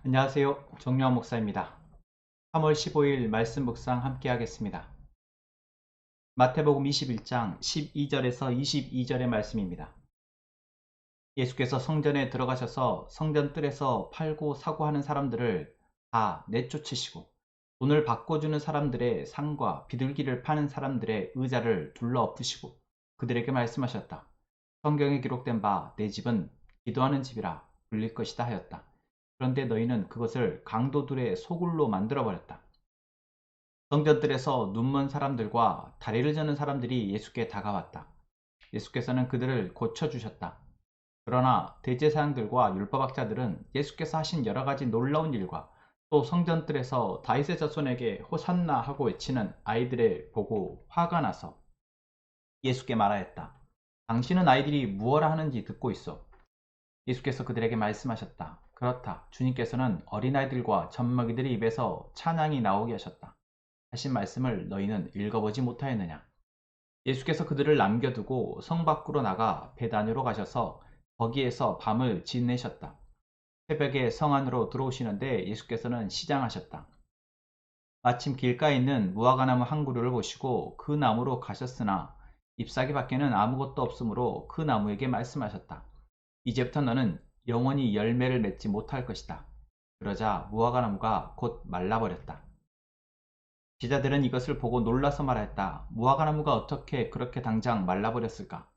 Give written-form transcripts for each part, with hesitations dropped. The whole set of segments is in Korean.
안녕하세요. 정유한 목사입니다. 3월 15일 말씀 묵상 함께 하겠습니다. 마태복음 21장 12절에서 22절의 말씀입니다. 예수께서 성전에 들어가셔서 성전 뜰에서 팔고 사고 하는 사람들을 다 내쫓으시고 돈을 바꿔주는 사람들의 상과 비둘기를 파는 사람들의 의자를 둘러 엎으시고 그들에게 말씀하셨다. 성경에 기록된 바 내 집은 기도하는 집이라 불릴 것이다 하였다. 그런데 너희는 그것을 강도들의 소굴로 만들어버렸다. 성전들에서 눈먼 사람들과 다리를 저는 사람들이 예수께 다가왔다. 예수께서는 그들을 고쳐주셨다. 그러나 대제사장들과 율법학자들은 예수께서 하신 여러 가지 놀라운 일과 또 성전들에서 다윗의 자손에게 호산나 하고 외치는 아이들을 보고 화가 나서 예수께 말하였다. 당신은 아이들이 무엇라 하는지 듣고 있어. 예수께서 그들에게 말씀하셨다. 그렇다. 주님께서는 어린아이들과 젖먹이들의 입에서 찬양이 나오게 하셨다. 하신 말씀을 너희는 읽어보지 못하였느냐. 예수께서 그들을 남겨두고 성 밖으로 나가 베다니로 가셔서 거기에서 밤을 지내셨다. 새벽에 성 안으로 들어오시는데 예수께서는 시장하셨다. 마침 길가에 있는 무화과나무 한 그루를 보시고 그 나무로 가셨으나 잎사귀 밖에는 아무것도 없으므로 그 나무에게 말씀하셨다. 이제부터 너는 영원히 열매를 맺지 못할 것이다. 그러자 무화과나무가 곧 말라버렸다. 제자들은 이것을 보고 놀라서 말하였다. 무화과나무가 어떻게 그렇게 당장 말라버렸을까?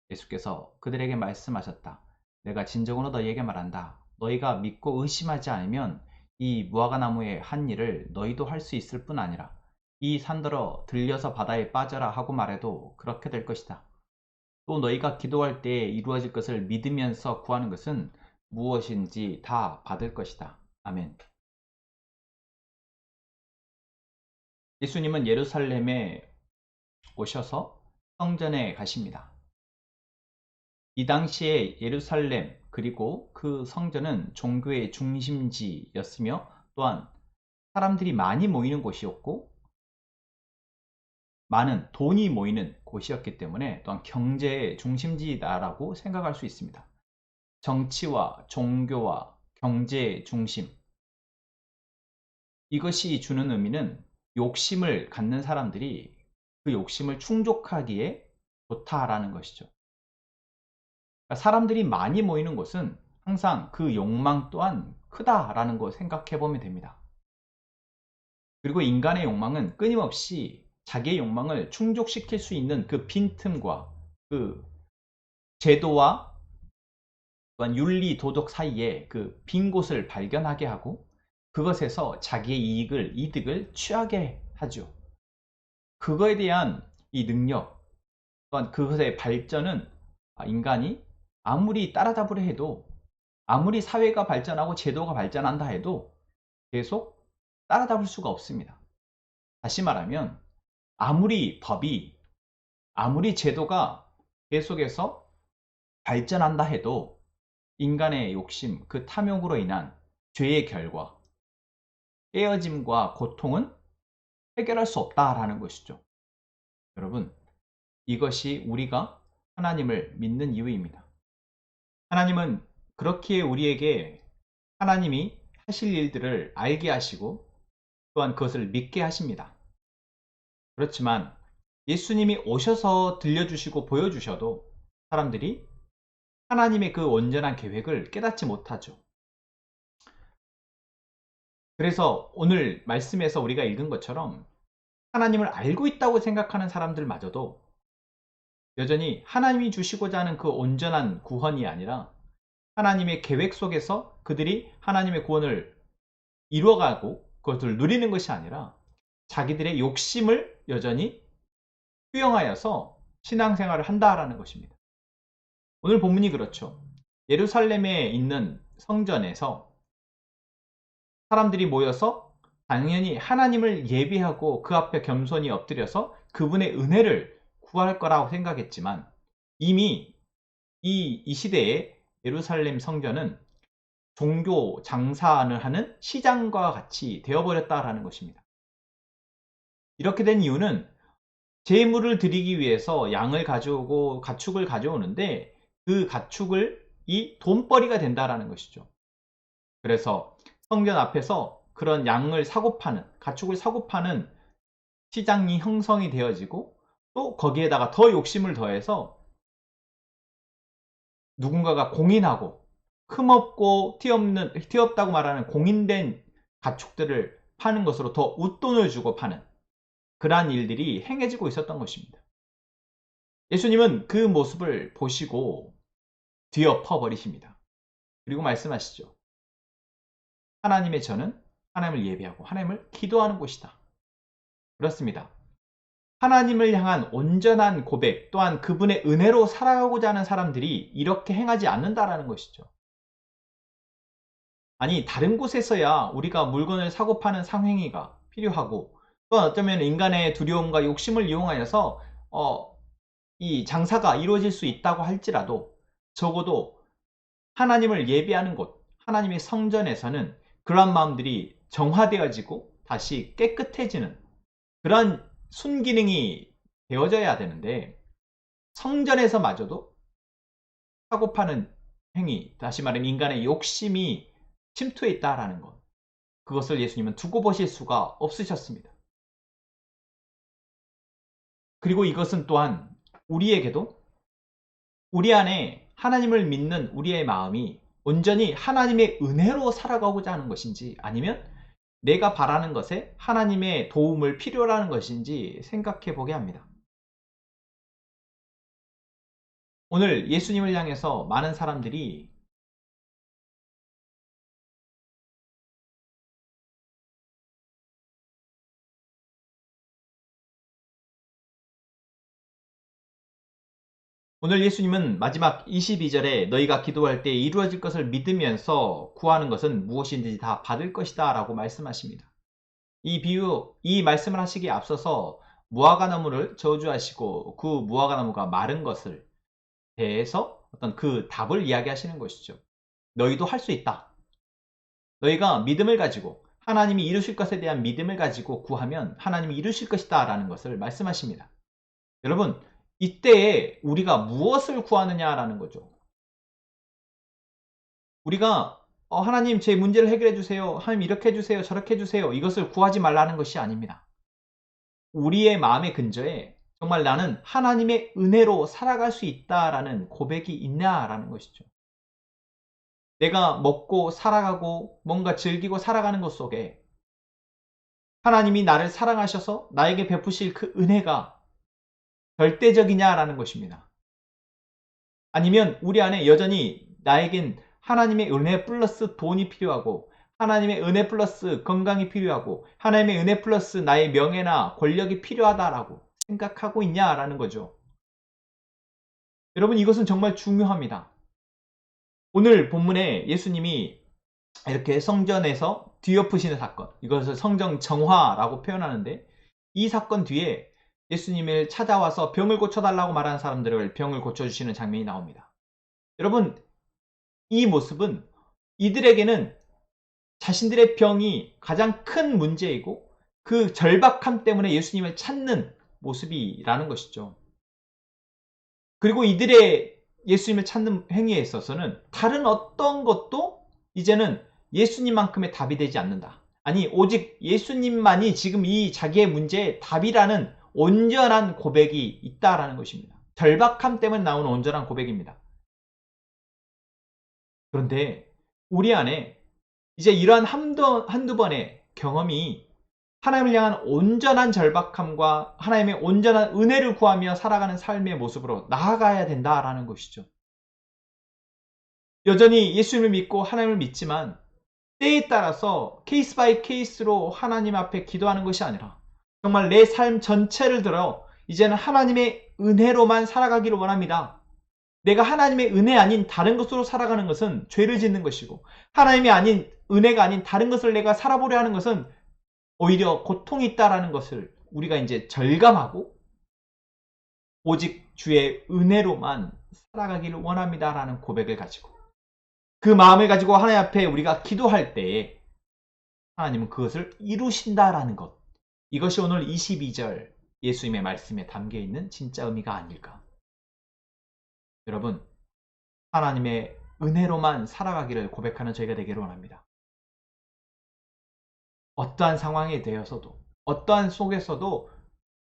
예수께서 그들에게 말씀하셨다. 내가 진정으로 너희에게 말한다. 너희가 믿고 의심하지 않으면 이 무화과나무의 한 일을 너희도 할 수 있을 뿐 아니라 이 산더러 들려서 바다에 빠져라 하고 말해도 그렇게 될 것이다. 또 너희가 기도할 때에 이루어질 것을 믿으면서 구하는 것은 무엇인지 다 받을 것이다. 아멘. 예수님은 예루살렘에 오셔서 성전에 가십니다. 이 당시에 예루살렘 그리고 그 성전은 종교의 중심지였으며 또한 사람들이 많이 모이는 곳이었고 많은 돈이 모이는 곳이었기 때문에 또한 경제의 중심지다라고 생각할 수 있습니다. 정치와 종교와 경제의 중심, 이것이 주는 의미는 욕심을 갖는 사람들이 그 욕심을 충족하기에 좋다라는 것이죠. 그러니까 사람들이 많이 모이는 곳은 항상 그 욕망 또한 크다라는 거 생각해 보면 됩니다. 그리고 인간의 욕망은 끊임없이 자기의 욕망을 충족시킬 수 있는 그 빈틈과 그 제도와 또한 윤리 도덕 사이에 그 빈 곳을 발견하게 하고 그것에서 자기의 이득을 취하게 하죠. 그거에 대한 이 능력 또한 그것의 발전은 인간이 아무리 따라잡으려 해도 아무리 사회가 발전하고 제도가 발전한다 해도 계속 따라잡을 수가 없습니다. 다시 말하면 아무리 법이 아무리 제도가 계속해서 발전한다 해도 인간의 욕심, 그 탐욕으로 인한 죄의 결과, 깨어짐과 고통은 해결할 수 없다라는 것이죠. 여러분, 이것이 우리가 하나님을 믿는 이유입니다. 하나님은 그렇기에 우리에게 하나님이 하실 일들을 알게 하시고 또한 그것을 믿게 하십니다. 그렇지만 예수님이 오셔서 들려주시고 보여주셔도 사람들이 하나님의 그 온전한 계획을 깨닫지 못하죠. 그래서 오늘 말씀에서 우리가 읽은 것처럼 하나님을 알고 있다고 생각하는 사람들마저도 여전히 하나님이 주시고자 하는 그 온전한 구원이 아니라 하나님의 계획 속에서 그들이 하나님의 구원을 이루어가고 그것을 누리는 것이 아니라 자기들의 욕심을 여전히 투영하여서 신앙생활을 한다라는 것입니다. 오늘 본문이 그렇죠. 예루살렘에 있는 성전에서 사람들이 모여서 당연히 하나님을 예배하고 그 앞에 겸손히 엎드려서 그분의 은혜를 구할 거라고 생각했지만 이미 이 시대에 예루살렘 성전은 종교 장사를 하는 시장과 같이 되어버렸다라는 것입니다. 이렇게 된 이유는 제물을 드리기 위해서 양을 가져오고 가축을 가져오는데 그 가축을 이 돈벌이가 된다라는 것이죠. 그래서 성전 앞에서 그런 양을 사고 파는, 가축을 사고 파는 시장이 형성이 되어지고, 또 거기에다가 더 욕심을 더해서 누군가가 공인하고 흠없고 티 없다고 말하는 공인된 가축들을 파는 것으로 더 웃돈을 주고 파는 그러한 일들이 행해지고 있었던 것입니다. 예수님은 그 모습을 보시고 뒤엎어 버리십니다. 그리고 말씀하시죠. 하나님의 전은 하나님을 예배하고 하나님을 기도하는 곳이다. 그렇습니다. 하나님을 향한 온전한 고백, 또한 그분의 은혜로 살아가고자 하는 사람들이 이렇게 행하지 않는다라는 것이죠. 아니, 다른 곳에서야 우리가 물건을 사고 파는 상행위가 필요하고, 또 어쩌면 인간의 두려움과 욕심을 이용하여서 이 장사가 이루어질 수 있다고 할지라도, 적어도 하나님을 예배하는 곳, 하나님의 성전에서는 그러한 마음들이 정화되어지고 다시 깨끗해지는 그런 순기능이 되어져야 되는데, 성전에서마저도 사고 파는 행위, 다시 말하면 인간의 욕심이 침투해 있다라는 것, 그것을 예수님은 두고 보실 수가 없으셨습니다. 그리고 이것은 또한 우리에게도, 우리 안에 하나님을 믿는 우리의 마음이 온전히 하나님의 은혜로 살아가고자 하는 것인지, 아니면 내가 바라는 것에 하나님의 도움을 필요로 하는 것인지 생각해 보게 합니다. 오늘 예수님을 향해서 많은 사람들이 오늘 예수님은 마지막 22절에 너희가 기도할 때 이루어질 것을 믿으면서 구하는 것은 무엇인지 다 받을 것이다 라고 말씀하십니다. 이 말씀을 하시기에 앞서서 무화과나무를 저주하시고 그 무화과나무가 마른 것을 대해서 어떤 그 답을 이야기하시는 것이죠. 너희도 할 수 있다. 너희가 믿음을 가지고 하나님이 이루실 것에 대한 믿음을 가지고 구하면 하나님이 이루실 것이다 라는 것을 말씀하십니다. 여러분, 이때에 우리가 무엇을 구하느냐라는 거죠. 우리가 하나님 제 문제를 해결해 주세요. 하나님 이렇게 해 주세요. 저렇게 해 주세요. 이것을 구하지 말라는 것이 아닙니다. 우리의 마음의 근저에 정말 나는 하나님의 은혜로 살아갈 수 있다라는 고백이 있냐라는 것이죠. 내가 먹고 살아가고 뭔가 즐기고 살아가는 것 속에 하나님이 나를 사랑하셔서 나에게 베푸실 그 은혜가 절대적이냐라는 것입니다. 아니면 우리 안에 여전히 나에겐 하나님의 은혜 플러스 돈이 필요하고, 하나님의 은혜 플러스 건강이 필요하고, 하나님의 은혜 플러스 나의 명예나 권력이 필요하다라고 생각하고 있냐라는 거죠. 여러분, 이것은 정말 중요합니다. 오늘 본문에 예수님이 이렇게 성전에서 뒤엎으시는 사건, 이것을 성전 정화라고 표현하는데, 이 사건 뒤에 예수님을 찾아와서 병을 고쳐달라고 말하는 사람들을 병을 고쳐주시는 장면이 나옵니다. 여러분, 이 모습은 이들에게는 자신들의 병이 가장 큰 문제이고 그 절박함 때문에 예수님을 찾는 모습이라는 것이죠. 그리고 이들의 예수님을 찾는 행위에 있어서는 다른 어떤 것도 이제는 예수님만큼의 답이 되지 않는다. 아니, 오직 예수님만이 지금 이 자기의 문제의 답이라는 온전한 고백이 있다라는 것입니다. 절박함 때문에 나오는 온전한 고백입니다. 그런데 우리 안에 이제 이러한 한두 번의 경험이 하나님을 향한 온전한 절박함과 하나님의 온전한 은혜를 구하며 살아가는 삶의 모습으로 나아가야 된다라는 것이죠. 여전히 예수님을 믿고 하나님을 믿지만 때에 따라서 케이스 바이 케이스로 하나님 앞에 기도하는 것이 아니라 정말 내 삶 전체를 들어 이제는 하나님의 은혜로만 살아가기를 원합니다. 내가 하나님의 은혜 아닌 다른 것으로 살아가는 것은 죄를 짓는 것이고, 하나님이 아닌 은혜가 아닌 다른 것을 내가 살아보려 하는 것은 오히려 고통이 있다라는 것을 우리가 이제 절감하고 오직 주의 은혜로만 살아가기를 원합니다라는 고백을 가지고, 그 마음을 가지고 하나님 앞에 우리가 기도할 때에 하나님은 그것을 이루신다라는 것, 이것이 오늘 22절 예수님의 말씀에 담겨 있는 진짜 의미가 아닐까. 여러분, 하나님의 은혜로만 살아가기를 고백하는 저희가 되기를 원합니다. 어떠한 상황에 대해서도, 어떠한 속에서도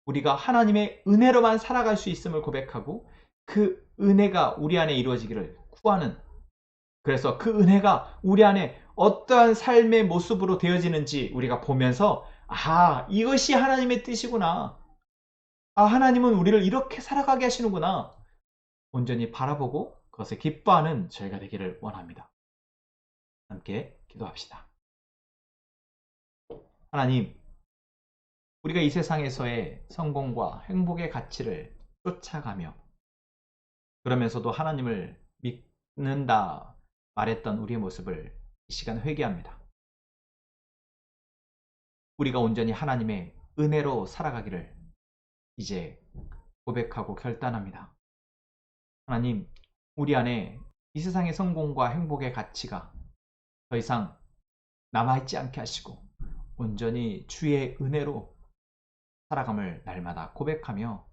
우리가 하나님의 은혜로만 살아갈 수 있음을 고백하고 그 은혜가 우리 안에 이루어지기를 구하는, 그래서 그 은혜가 우리 안에 어떠한 삶의 모습으로 되어지는지 우리가 보면서 이것이 하나님의 뜻이구나. 하나님은 우리를 이렇게 살아가게 하시는구나. 온전히 바라보고 그것을 기뻐하는 저희가 되기를 원합니다. 함께 기도합시다. 하나님, 우리가 이 세상에서의 성공과 행복의 가치를 쫓아가며 그러면서도 하나님을 믿는다 말했던 우리의 모습을 이 시간 회개합니다. 우리가 온전히 하나님의 은혜로 살아가기를 이제 고백하고 결단합니다. 하나님, 우리 안에 이 세상의 성공과 행복의 가치가 더 이상 남아있지 않게 하시고 온전히 주의 은혜로 살아감을 날마다 고백하며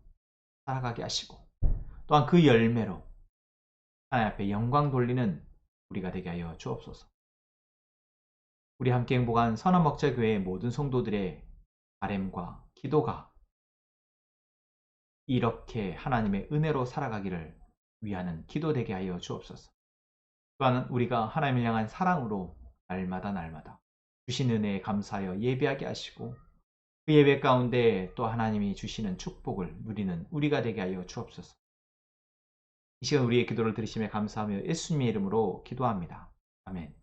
살아가게 하시고 또한 그 열매로 하나님 앞에 영광 돌리는 우리가 되게 하여 주옵소서. 우리 함께 행복한 선한목자교회의 모든 성도들의 바램과 기도가 이렇게 하나님의 은혜로 살아가기를 위하는 기도되게 하여 주옵소서. 또한 우리가 하나님을 향한 사랑으로 날마다 주신 은혜에 감사하여 예배하게 하시고 그 예배 가운데 또 하나님이 주시는 축복을 누리는 우리가 되게 하여 주옵소서. 이 시간 우리의 기도를 들으시며 감사하며 예수님의 이름으로 기도합니다. 아멘.